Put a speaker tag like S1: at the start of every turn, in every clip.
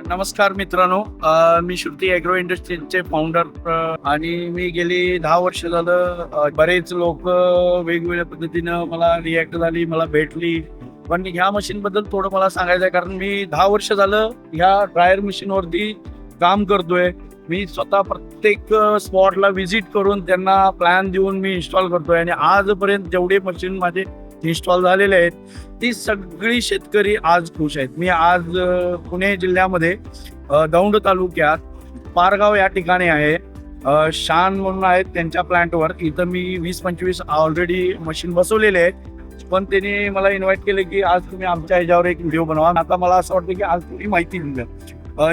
S1: नमस्कार मित्रांनो. मी Shruti agro इंडस्ट्रीजचे founder आणि मी गेली 10 वर्ष झालं बरेच लोक वेगवेगळ्या पद्धतीनं मला रिॲक्ट झाली, मला भेटली. पण ह्या मशीन बद्दल थोडं मला सांगायचं आहे, कारण मी 10 वर्ष झालं ह्या ड्रायर मशीनवरती काम करतोय. मी स्वतः प्रत्येक स्पॉटला व्हिजिट करून त्यांना प्लॅन देऊन मी इन्स्टॉल करतोय आणि आजपर्यंत जेवढे मशीन माझे इन्स्टॉल झालेले आहेत ती सगळी शेतकरी आज खुश आहेत. मी आज पुणे जिल्ह्यामध्ये दौंड तालुक्यात पारगाव या ठिकाणी आहे. शान म्हणून आहेत त्यांच्या प्लांटवर. इथं मी 20-25 ऑलरेडी मशीन बसवलेले आहेत, पण त्यांनी मला इन्व्हाइट केले की आज तुम्ही आमच्या ह्याच्यावर एक व्हिडिओ बनवा. आता मला असं वाटतं की आज थोडी माहिती दिली.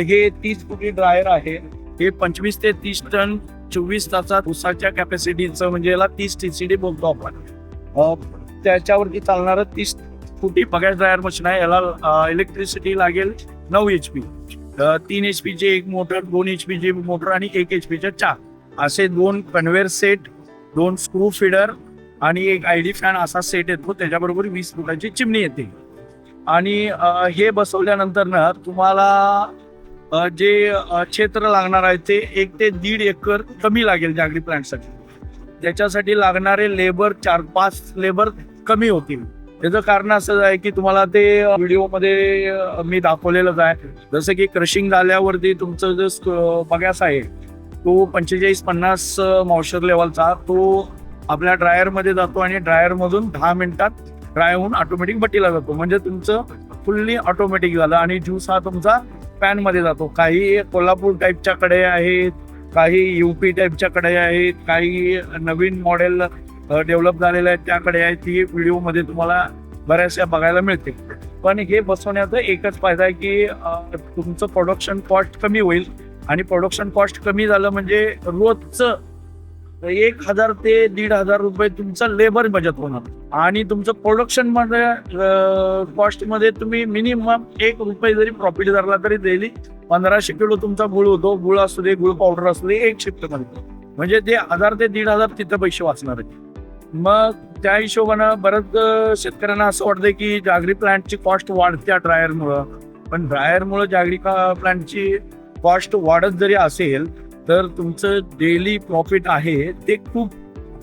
S1: हे 30 फुटी ड्रायर आहे. हे 25 ते 30 टन 24 तासात ऊसाच्या कॅपॅसिटीचं, म्हणजे याला 30 TCD बोलतो आपण. त्याच्यावरती चालणारं 30 फुटी बगॅस ड्रायर मशीन आहे. याला इलेक्ट्रिसिटी लागेल 9 HP, 3 HP ची एक मोटर, 2 HP ची मोटर आणि 1 HP च्या 4 असे 2 कन्व्हेअर सेट, 2 स्क्रू फीडर आणि एक ID फॅन असा सेट येतो. त्याच्याबरोबर 20 फुटाची चिमणी येते. आणि हे बसवल्यानंतर ना तुम्हाला जे क्षेत्र लागणार आहे ते 1 ते 1.5 एकर कमी लागेल जागरी प्लांटसाठी. त्याच्यासाठी लागणारे लेबर 4-5 लेबर कमी होतील. त्याचं कारण असं आहे की तुम्हाला ते व्हिडिओमध्ये मी दाखवलेलंच आहे. जसं की क्रशिंग झाल्यावरती तुमचं जो बगॅस आहे तो 45-50 मॉइश्चर लेवलचा तो आपल्या ड्रायरमध्ये जातो आणि ड्रायरमधून 10 मिनिटात ड्राय होऊन ऑटोमॅटिक भट्टीला जातो. म्हणजे तुमचं फुल्ली ऑटोमॅटिक झालं आणि ज्यूस हा तुमचा पॅनमध्ये जातो. काही कोल्हापूर टाईपच्या कडे आहेत, काही UP टाईपच्या कडे आहेत, काही नवीन मॉडेल डेव्हलप झालेले आहेत त्याकडे आहेत. ती व्हिडिओमध्ये तुम्हाला बऱ्याचशा बघायला मिळते. पण हे बसवण्याचा एकच फायदा आहे की तुमचं प्रोडक्शन कॉस्ट कमी होईल. आणि प्रोडक्शन कॉस्ट कमी झालं म्हणजे रोजचं 1,000 ते 1,500 रुपये तुमचं लेबर बचत होणार. आणि तुमचं प्रोडक्शन मध्ये कॉस्टमध्ये तुम्ही मिनिमम 1 रुपये जरी प्रॉफिट धरला तरी डेली 1500 किलो तुमचा गुळ होतो. गुळ असू दे, गुळ पावडर असू दे, एक शिफ्ट मध्ये म्हणजे ते 1,000 ते 1,500 तिथं पैसे वाचणार आहेत. मग त्या हिशोबानं बरंच शेतकऱ्यांना असं वाटतं की जागरी प्लांटची कॉस्ट वाढत्या ड्रायरमुळं. पण ड्रायरमुळं जागरी प्लांटची कॉस्ट वाढत जरी असेल तर तुमचं डेली प्रॉफिट आहे ते खूप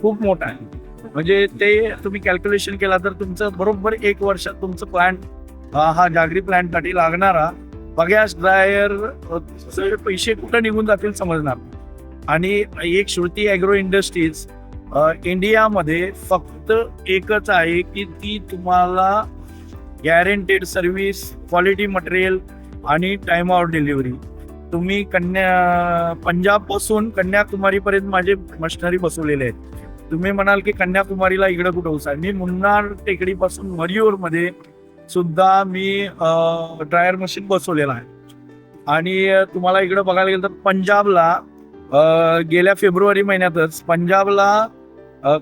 S1: खूप मोठं आहे. म्हणजे ते तुम्ही कॅल्क्युलेशन केला तर तुमचं बरोबर 1 वर्षात तुमचं प्लांट हा जागरी प्लांटसाठी लागणारा बगॅस ड्रायर पैसे कुठं निघून जातील समजणार. आणि एक श्रुती ॲग्रो इंडस्ट्रीज इंडियामध्ये फक्त एकच आहे की ती तुम्हाला गॅरंटेड सर्व्हिस, क्वालिटी मटेरियल आणि टाइम आउट डिलिव्हरी. तुम्ही पंजाब पासून कन्याकुमारीपर्यंत माझे मशिनरी बसवलेले आहेत. तुम्ही म्हणाल की कन्याकुमारीला इकडं कुठं आहे. मी मुन्नार टेकडीपासून मरियूरमध्ये सुद्धा मी ड्रायर मशीन बसवलेला आहे. आणि तुम्हाला इकडं बघायला गेलं तर पंजाबला गेल्या फेब्रुवारी महिन्यातच पंजाबला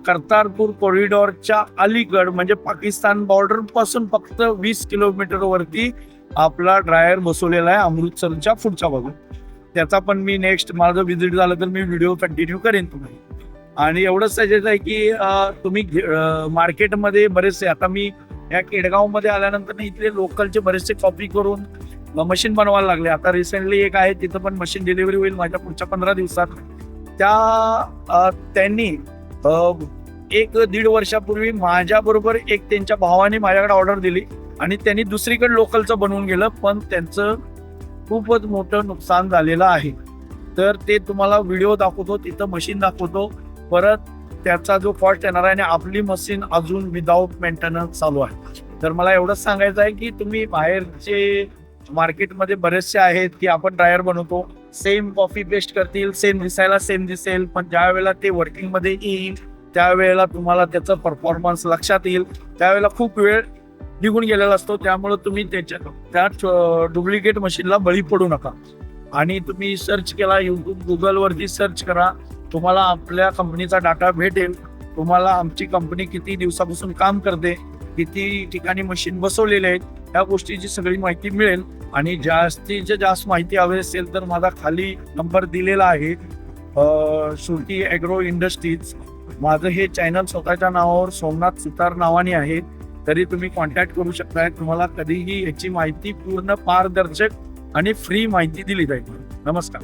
S1: कर्तारपूर कॉरिडॉरच्या अलीकड म्हणजे पाकिस्तान बॉर्डर पासून फक्त 20 किलोमीटरवरती आपला ड्रायर बसवलेला आहे अमृतसरच्या पुढच्या बाजू. त्याचा पण मी नेक्स्ट माझं व्हिजिट झालं तर मी व्हिडिओ कंटिन्यू करेन तुम्हाला. आणि एवढंच सजेस्ट आहे की तुम्ही मार्केटमध्ये बरेचसे, आता मी या केडगावमध्ये आल्यानंतर इथले लोकलचे बरेचसे कॉपी करून मशीन बनवायला लागले. आता रिसेंटली एक आहे तिथं पण मशीन डिलिव्हरी होईल माझ्या पुढच्या 15 दिवसात. त्यांनी 1-1.5 वर्षापूर्वी माझ्याबरोबर एक त्यांच्या भावाने माझ्याकडे ऑर्डर दिली आणि त्यांनी दुसरीकडे लोकलचं बनवून गेलं, पण त्यांचं खूपच मोठं नुकसान झालेलं आहे. तर ते तुम्हाला व्हिडिओ दाखवतो, तिथं मशीन दाखवतो, परत त्याचा जो कॉस्ट येणार आहे. आणि आपली मशीन अजून विदाऊट मेंटेनन्स चालू आहे. तर मला एवढंच सांगायचं आहे की तुम्ही बाहेरचे मार्केटमध्ये बरेचसे आहेत की आपण ड्रायर बनवतो, सेम कॉपी पेस्ट करतील, सेम दिसायला सेम दिसेल, पण ज्या वेळेला ते वर्किंगमध्ये येईल त्यावेळेला तुम्हाला त्याचा परफॉर्मन्स लक्षात येईल. त्यावेळेला खूप वेळ निघून गेलेला असतो. त्यामुळे तुम्ही त्या डुप्लिकेट मशीनला बळी पडू नका. आणि तुम्ही सर्च केला, YouTube गुगलवरती सर्च करा, तुम्हाला आपल्या कंपनीचा डाटा भेटेल. तुम्हाला आमची कंपनी किती दिवसापासून काम करते, किती ठिकाणी मशीन बसवलेले आहेत, या गोष्टीची सगळी माहिती मिळेल. आणि जास्तीत जास्त माहिती हवी असेल तर माझा खाली नंबर दिलेला आहे, श्रुती ॲग्रो इंडस्ट्रीज. माझं हे चॅनल स्वतःच्या नावावर सोमनाथ सुतार नावाने आहे. तरी तुम्ही कॉन्टॅक्ट करू शकताय. तुम्हाला कधीही याची माहिती पूर्ण पारदर्शक आणि फ्री माहिती दिली जाईल. नमस्कार.